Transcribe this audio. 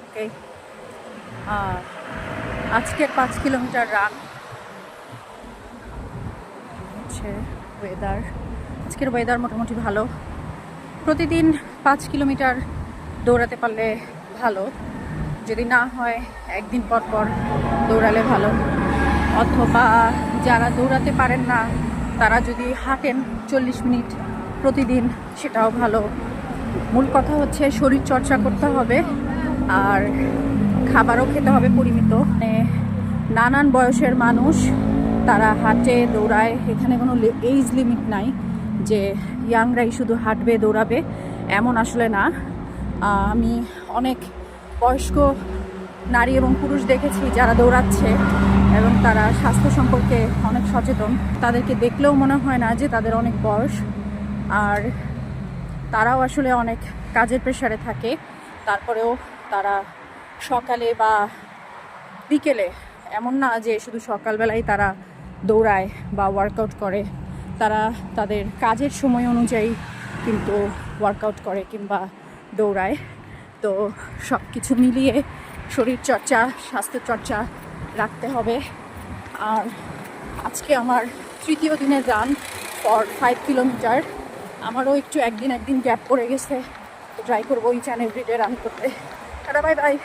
ওকে, আজকের 5 kilometre run হচ্ছে। Weather, আজকের ওয়েদার মোটামুটি ভালো। প্রতিদিন 5 কিলোমিটার দৌড়াতে পারলে ভালো, যদি না হয় একদিন পর পর দৌড়ালে ভালো। অথবা যারা দৌড়াতে পারেন না তারা যদি হাঁটেন 40 মিনিট প্রতিদিন, সেটাও ভালো। মূল কথা হচ্ছে শরীর চর্চা করতে হবে আর খাবারও খেতে হবে পরিমিত। মানে নানান বয়সের মানুষ তারা হাঁটে, দৌড়ায়। এখানে কোনো এজ লিমিট নাই যে ইয়াংরাই শুধু হাঁটবে দৌড়াবে, এমন আসলে না। আমি অনেক বয়স্ক নারী এবং পুরুষ দেখেছি যারা দৌড়াচ্ছে এবং তারা স্বাস্থ্য সম্পর্কে অনেক সচেতন। তাদেরকে দেখলেও মনে হয় না যে তাদের অনেক বয়স। আর তারাও আসলে অনেক কাজের প্রেশারে থাকে, তারপরেও তারা সকালে বা বিকেলে, এমন না যে শুধু সকালবেলায় তারা দৌড়ায় বা ওয়ার্কআউট করে, তারা তাদের কাজের সময় অনুযায়ী কিন্তু ওয়ার্কআউট করে কিংবা দৌড়ায়। তো সব কিছু মিলিয়ে শরীরচর্চা, স্বাস্থ্যচর্চা রাখতে হবে। আর আজকে আমার 3য় দিনের রান ফর 5 কিলোমিটার। আমারও একটু একদিন গ্যাপ পড়ে গেছে, তো ট্রাই করবো ইচ অ্যান্ড এভরিডে রান করতে। Tata, bye bye.